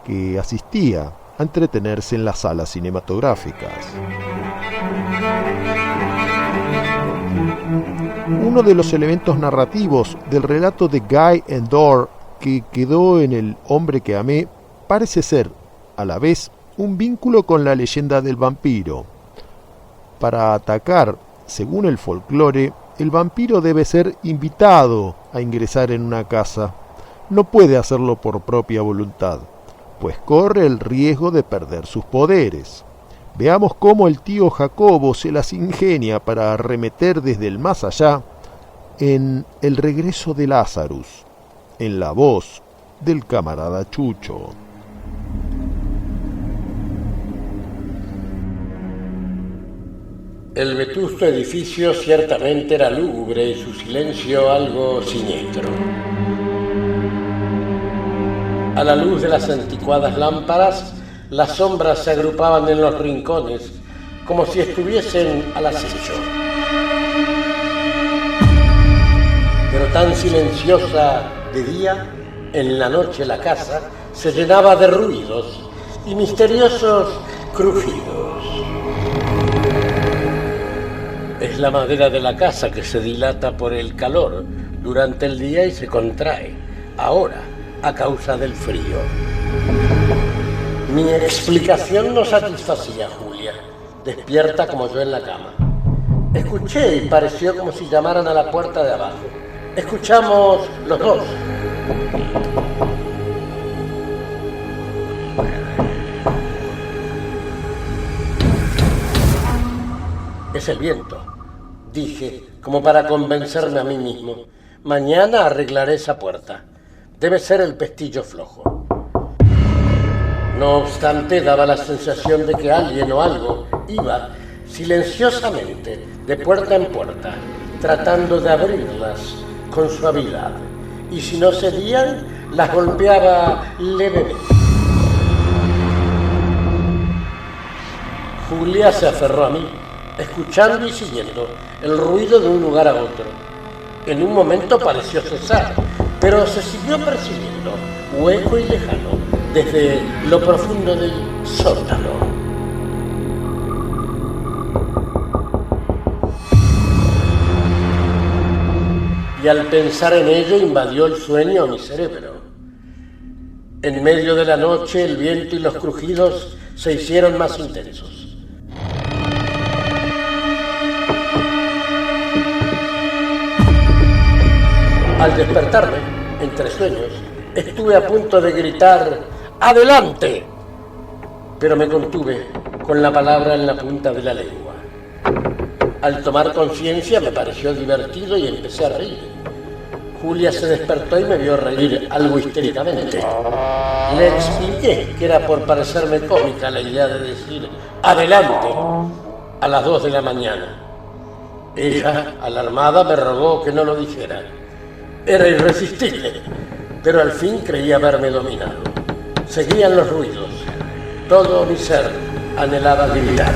que asistía a entretenerse en las salas cinematográficas. Uno de los elementos narrativos del relato de Guy Endore que quedó en El hombre que amé parece ser, a la vez, un vínculo con la leyenda del vampiro. Para atacar, según el folclore, el vampiro debe ser invitado a ingresar en una casa. No puede hacerlo por propia voluntad, pues corre el riesgo de perder sus poderes. Veamos cómo el tío Jacobo se las ingenia para arremeter desde el más allá en El regreso de Lazarus, en la voz del camarada Chucho. El vetusto edificio ciertamente era lúgubre y su silencio algo siniestro. A la luz de las anticuadas lámparas, las sombras se agrupaban en los rincones, como si estuviesen al acecho. Pero tan silenciosa de día, en la noche la casa se llenaba de ruidos y misteriosos crujidos. Es la madera de la casa que se dilata por el calor durante el día y se contrae, ahora, a causa del frío. Mi explicación no satisfacía a Julia, despierta como yo en la cama. Escuché y pareció como si llamaran a la puerta de abajo. Escuchamos los dos. Es el viento, dije, como para convencerme a mí mismo. Mañana arreglaré esa puerta. Debe ser el pestillo flojo. No obstante, daba la sensación de que alguien o algo iba silenciosamente de puerta en puerta, tratando de abrirlas con suavidad. Y si no cedían, las golpeaba levemente. Julia se aferró a mí, escuchando y siguiendo el ruido de un lugar a otro. En un momento pareció cesar, pero se siguió percibiendo, hueco y lejano, desde lo profundo del sótano. Y al pensar en ello invadió el sueño a mi cerebro. En medio de la noche el viento y los crujidos se hicieron más intensos. Al despertarme, entre sueños, estuve a punto de gritar ¡adelante! Pero me contuve con la palabra en la punta de la lengua. Al tomar conciencia me pareció divertido y empecé a reír. Julia se despertó y me vio reír algo histéricamente. Le expliqué que era por parecerme cómica la idea de decir ¡adelante! A las 2 de la mañana. Ella, alarmada, me rogó que no lo dijera. Era irresistible, pero al fin creí haberme dominado. Seguían los ruidos. Todo mi ser anhelaba gritar.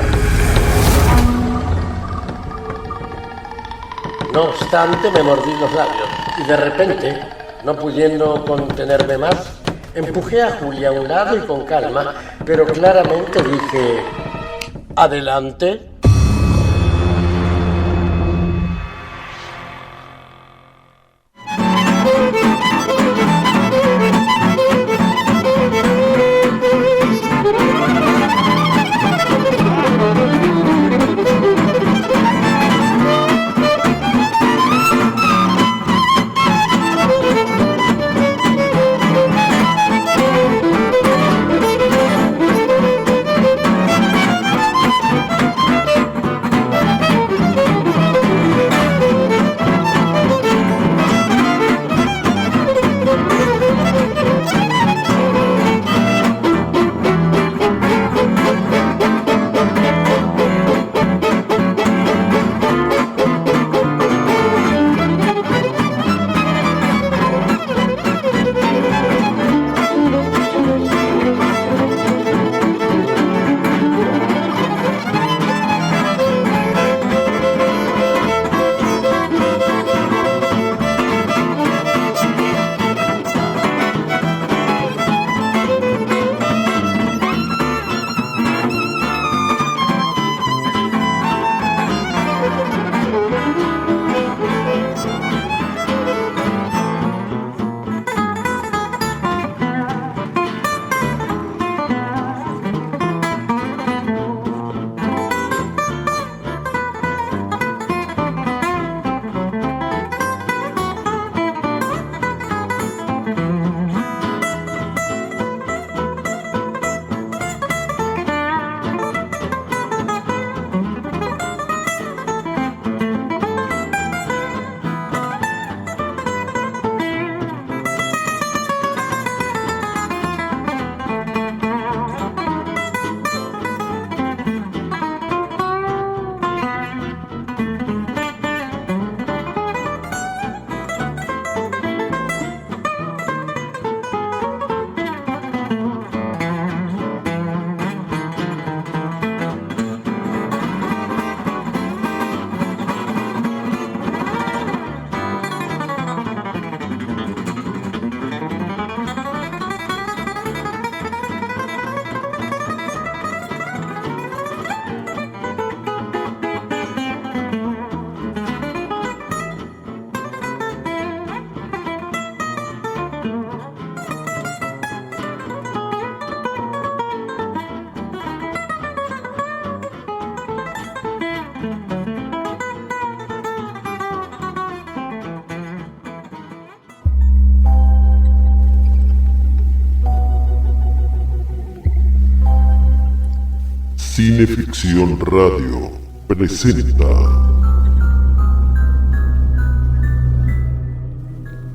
No obstante, me mordí los labios y de repente, no pudiendo contenerme más, empujé a Julia a un lado y con calma, pero claramente dije: «Adelante». Cineficción Radio presenta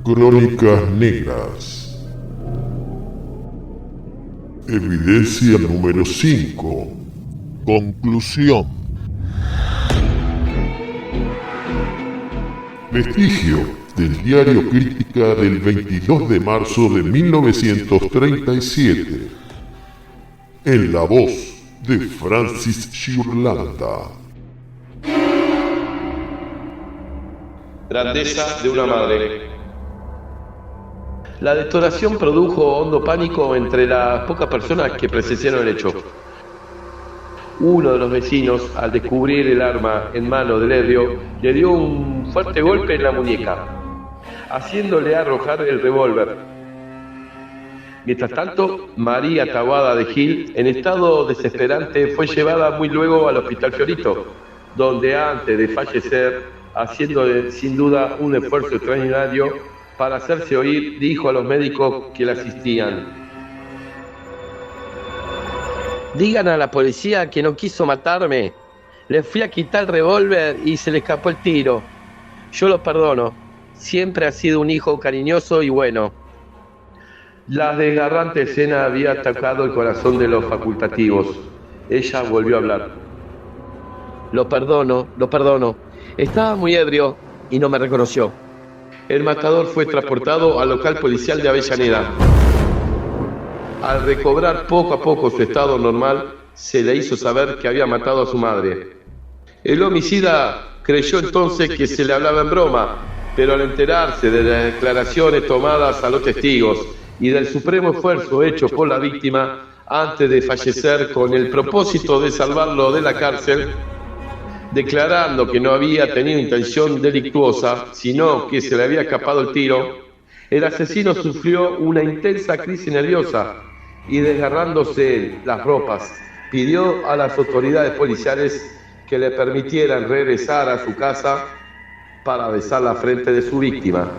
Crónicas Negras. Evidencia número 5. Conclusión. Vestigio del diario Crítica del 22 de marzo de 1937. En la voz de Francis Giurlanda. Grandeza de una madre. La detonación produjo hondo pánico entre las pocas personas que presenciaron el hecho. Uno de los vecinos, al descubrir el arma en mano del ebrio, le dio un fuerte golpe en la muñeca, haciéndole arrojar el revólver. Mientras tanto, María Taboada de Gil, en estado desesperante, fue llevada muy luego al Hospital Fiorito, donde antes de fallecer, haciendo sin duda un esfuerzo extraordinario para hacerse oír, dijo a los médicos que la asistían: digan a la policía que no quiso matarme. Le fui a quitar el revólver y se le escapó el tiro. Yo lo perdono. Siempre ha sido un hijo cariñoso y bueno. La desgarrante escena había atacado el corazón de los facultativos. Ella volvió a hablar. Lo perdono. Estaba muy ebrio y no me reconoció. El matador fue transportado al local policial de Avellaneda. Al recobrar poco a poco su estado normal, se le hizo saber que había matado a su madre. El homicida creyó entonces que se le hablaba en broma, pero al enterarse de las declaraciones tomadas a los testigos y del supremo esfuerzo hecho por la víctima antes de fallecer con el propósito de salvarlo de la cárcel, declarando que no había tenido intención delictuosa, sino que se le había escapado el tiro, el asesino sufrió una intensa crisis nerviosa y, desgarrándose las ropas, pidió a las autoridades policiales que le permitieran regresar a su casa para besar la frente de su víctima.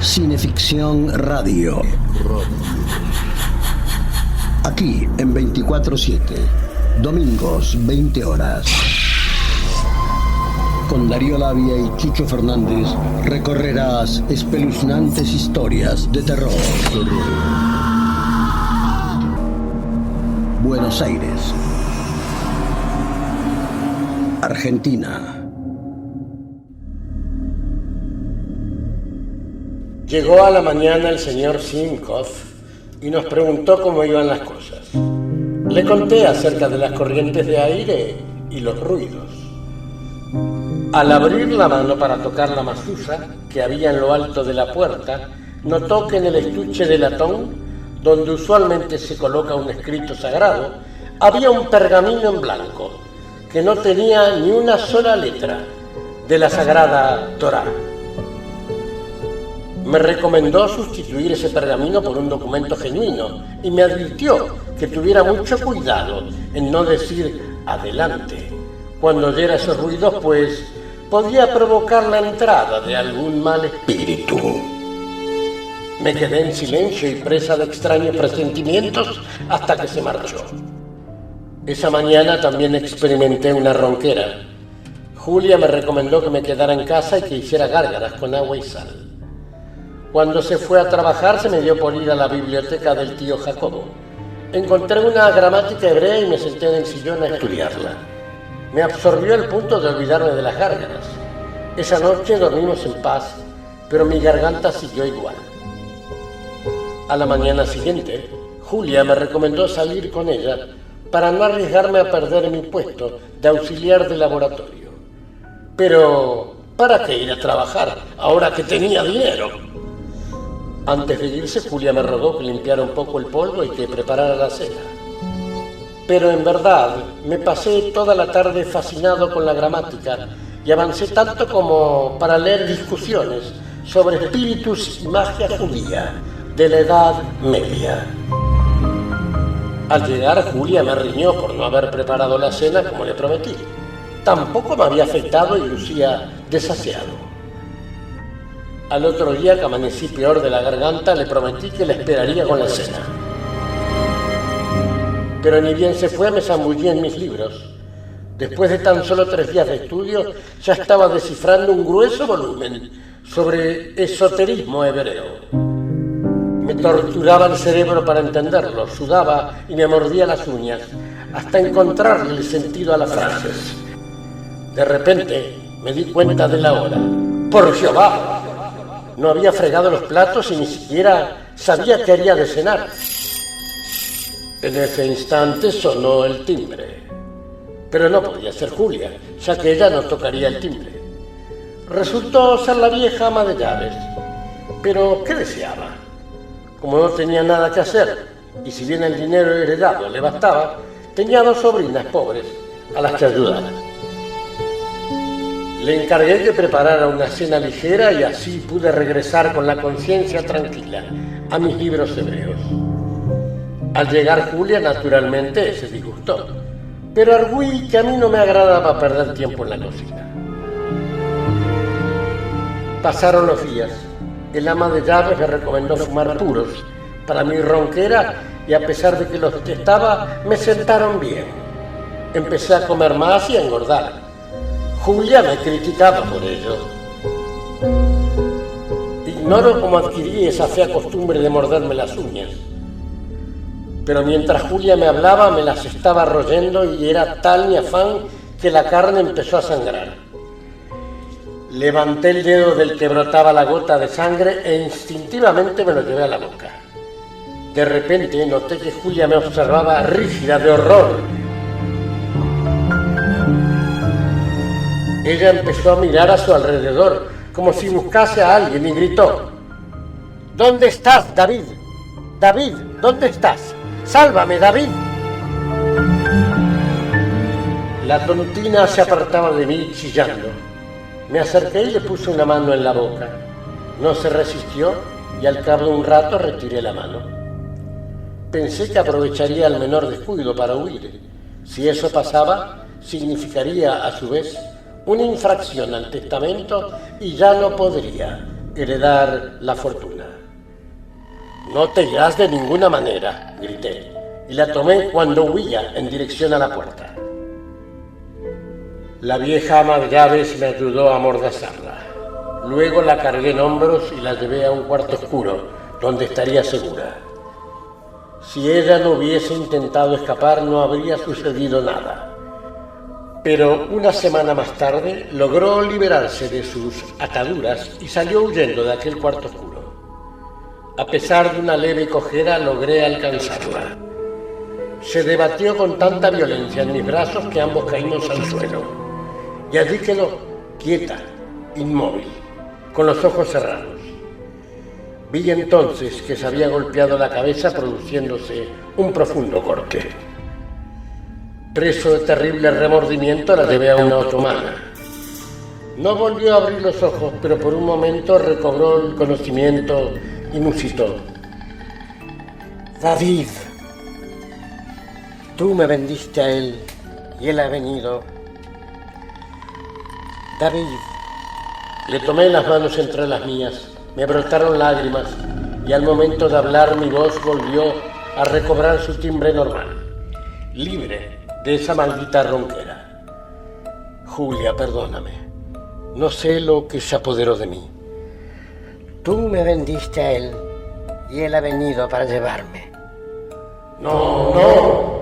Cineficción Radio. Aquí en 24/7, domingos 20 horas. Con Darío Labia y Chucho Fernández recorrerás espeluznantes historias de terror. Buenos Aires, Argentina. Llegó a la mañana el señor Simkov y nos preguntó cómo iban las cosas. Le conté acerca de las corrientes de aire y los ruidos. Al abrir la mano para tocar la mazuza que había en lo alto de la puerta, notó que en el estuche de latón, donde usualmente se coloca un escrito sagrado, había un pergamino en blanco que no tenía ni una sola letra de la sagrada Torá. Me recomendó sustituir ese pergamino por un documento genuino y me advirtió que tuviera mucho cuidado en no decir adelante cuando oyera esos ruidos, pues podía provocar la entrada de algún mal espíritu. Me quedé en silencio y presa de extraños presentimientos hasta que se marchó. Esa mañana también experimenté una ronquera. Julia me recomendó que me quedara en casa y que hiciera gárgaras con agua y sal. Cuando se fue a trabajar se me dio por ir a la biblioteca del tío Jacobo. Encontré una gramática hebrea y me senté en el sillón a estudiarla. Me absorbió el punto de olvidarme de las gárgaras. Esa noche dormimos en paz, pero mi garganta siguió igual. A la mañana siguiente, Julia me recomendó salir con ella para no arriesgarme a perder mi puesto de auxiliar de laboratorio. Pero, ¿para qué ir a trabajar ahora que tenía dinero? Antes de irse, Julia me rogó que limpiara un poco el polvo y que preparara la cena. Pero en verdad, me pasé toda la tarde fascinado con la gramática y avancé tanto como para leer discusiones sobre espíritus y magia judía de la Edad Media. Al llegar, Julia me riñó por no haber preparado la cena como le prometí. Tampoco me había afeitado y lucía desaseado. Al otro día, que amanecí peor de la garganta, le prometí que le esperaría con la cena. Pero ni bien se fue, me zambullí en mis libros. Después de tan solo 3 días de estudio, ya estaba descifrando un grueso volumen sobre esoterismo hebreo. Me torturaba el cerebro para entenderlo, sudaba y me mordía las uñas, hasta encontrarle el sentido a las frases. De repente, me di cuenta de la hora. ¡Por Jehová! No había fregado los platos y ni siquiera sabía qué haría de cenar. En ese instante sonó el timbre. Pero no podía ser Julia, ya que ella no tocaría el timbre. Resultó ser la vieja ama de llaves. Pero, ¿qué deseaba? Como no tenía nada que hacer, y si bien el dinero heredado le bastaba, tenía 2 sobrinas pobres a las que ayudar. Le encargué que preparara una cena ligera y así pude regresar con la conciencia tranquila a mis libros hebreos. Al llegar Julia, naturalmente, se disgustó, pero arguí que a mí no me agradaba perder tiempo en la cocina. Pasaron los días. El ama de llaves me recomendó fumar puros para mi ronquera y a pesar de que los detestaba, me sentaron bien. Empecé a comer más y a engordar. Julia me criticaba por ello. Ignoro cómo adquirí esa fea costumbre de morderme las uñas. Pero mientras Julia me hablaba, me las estaba royendo y era tal mi afán que la carne empezó a sangrar. Levanté el dedo del que brotaba la gota de sangre e instintivamente me lo llevé a la boca. De repente noté que Julia me observaba rígida de horror. Ella empezó a mirar a su alrededor, como si buscase a alguien, y gritó: ¿Dónde estás, David? David, ¿dónde estás? ¡Sálvame, David! La tontina se apartaba de mí chillando. Me acerqué y le puse una mano en la boca. No se resistió y al cabo de un rato retiré la mano. Pensé que aprovecharía el menor descuido para huir. Si eso pasaba, significaría a su vez una infracción al testamento y ya no podría heredar la fortuna. «No te irás de ninguna manera», grité, y la tomé cuando huía en dirección a la puerta. La vieja ama de llaves me ayudó a amordazarla. Luego la cargué en hombros y la llevé a un cuarto oscuro, donde estaría segura. Si ella no hubiese intentado escapar, no habría sucedido nada. Pero una semana más tarde logró liberarse de sus ataduras y salió huyendo de aquel cuarto oscuro. A pesar de una leve cojera, logré alcanzarla. Se debatió con tanta violencia en mis brazos que ambos caímos al suelo. Y allí quedó, quieta, inmóvil, con los ojos cerrados. Vi entonces que se había golpeado la cabeza produciéndose un profundo corte. Preso de terrible remordimiento, la llevé a una otomana. No volvió a abrir los ojos, pero por un momento recobró el conocimiento y musitó: «David, tú me vendiste a él y él ha venido. David». Le tomé las manos entre las mías, me brotaron lágrimas y al momento de hablar mi voz volvió a recobrar su timbre normal, libre de esa maldita ronquera. «Julia, perdóname. No sé lo que se apoderó de mí. Tú me vendiste a él y él ha venido para llevarme». «No, no».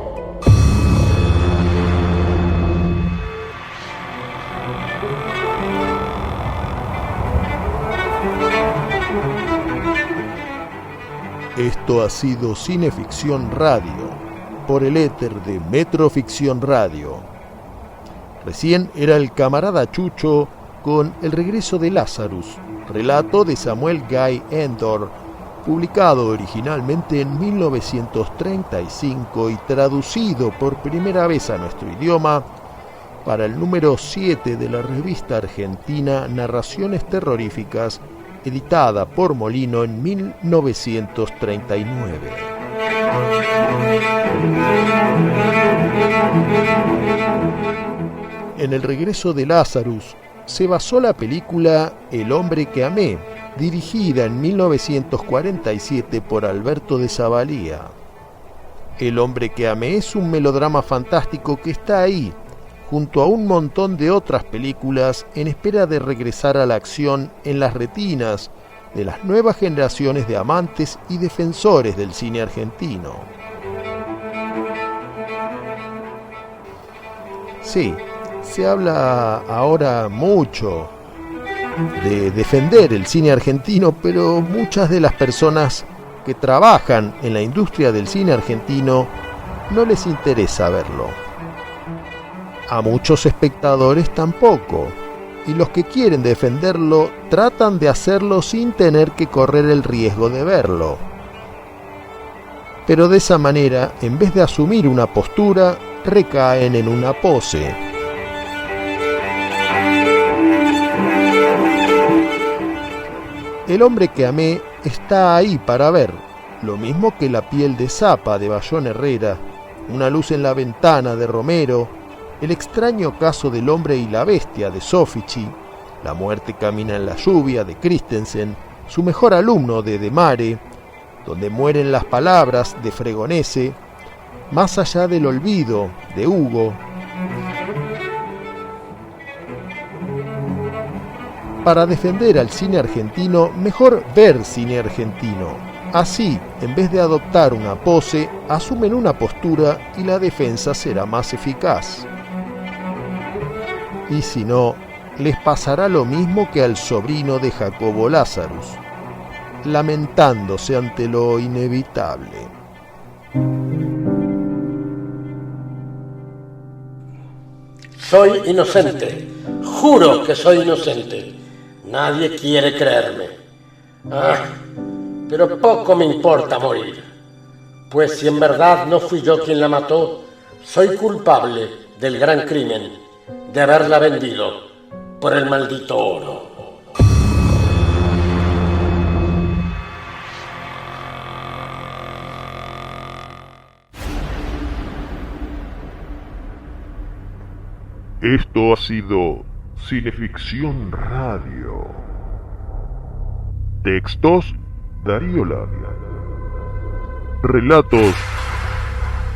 Esto ha sido Cineficción Radio, por el éter de Metroficción Radio. Recién era el camarada Chucho con El regreso de Lazarus, relato de Samuel Guy Endor, publicado originalmente en 1935 y traducido por primera vez a nuestro idioma para el número 7 de la revista argentina Narraciones Terroríficas, editada por Molino en 1939. En El regreso de Lazarus se basó la película El hombre que amé, dirigida en 1947 por Alberto de Zavalía. El hombre que amé es un melodrama fantástico que está ahí, junto a un montón de otras películas, en espera de regresar a la acción en las retinas de las nuevas generaciones de amantes y defensores del cine argentino. Sí, se habla ahora mucho de defender el cine argentino, pero muchas de las personas que trabajan en la industria del cine argentino no les interesa verlo. A muchos espectadores tampoco, y los que quieren defenderlo tratan de hacerlo sin tener que correr el riesgo de verlo. Pero de esa manera, en vez de asumir una postura, recaen en una pose. El hombre que amé está ahí para ver, lo mismo que La piel de Zapa de Bayón Herrera, Una luz en la ventana de Romero, El extraño caso del hombre y la bestia de Soffici, La muerte camina en la lluvia de Christensen, Su mejor alumno de Mare, Donde mueren las palabras de Fregonese, Más allá del olvido de Hugo. Para defender al cine argentino, mejor ver cine argentino. Así, en vez de adoptar una pose, asumen una postura y la defensa será más eficaz. Y si no, les pasará lo mismo que al sobrino de Jacobo Lazarus, lamentándose ante lo inevitable. Soy inocente. Juro que soy inocente. Nadie quiere creerme. Pero poco me importa morir. Pues si en verdad no fui yo quien la mató, soy culpable del gran crimen de haberla vendido por el maldito oro. Esto ha sido Cineficción Radio. Textos: Darío Labia. Relatos: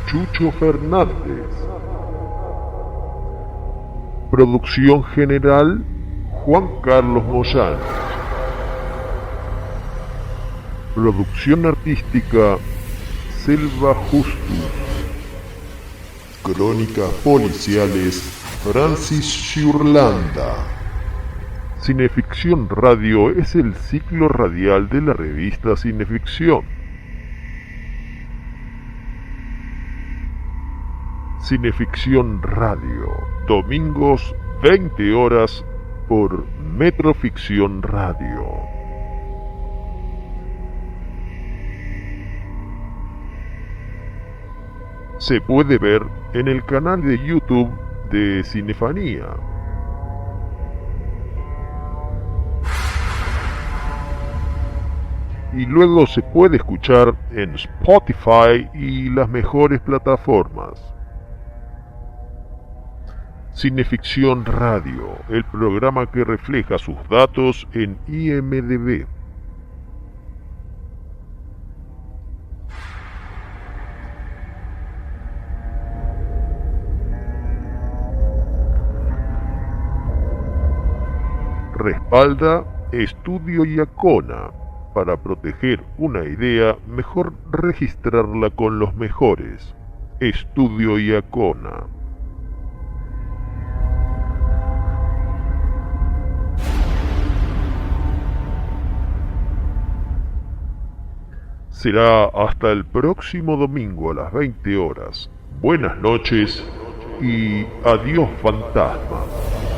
Chucho Fernández. Producción general: Juan Carlos Moyano. Producción artística: Selva Justus. Crónicas policiales: Francis Giurlanda. Cineficción Radio es el ciclo radial de la revista Cineficción. Cineficción Radio, domingos 20 horas por Metroficción Radio. Se puede ver en el canal de YouTube de Cinefanía. Y luego se puede escuchar en Spotify y las mejores plataformas. Cineficción Radio, el programa que refleja sus datos en IMDb. Respalda Estudio Iacona. Para proteger una idea, mejor registrarla con los mejores. Estudio Iacona. Será hasta el próximo domingo a las 20 horas. Buenas noches y adiós, fantasmas.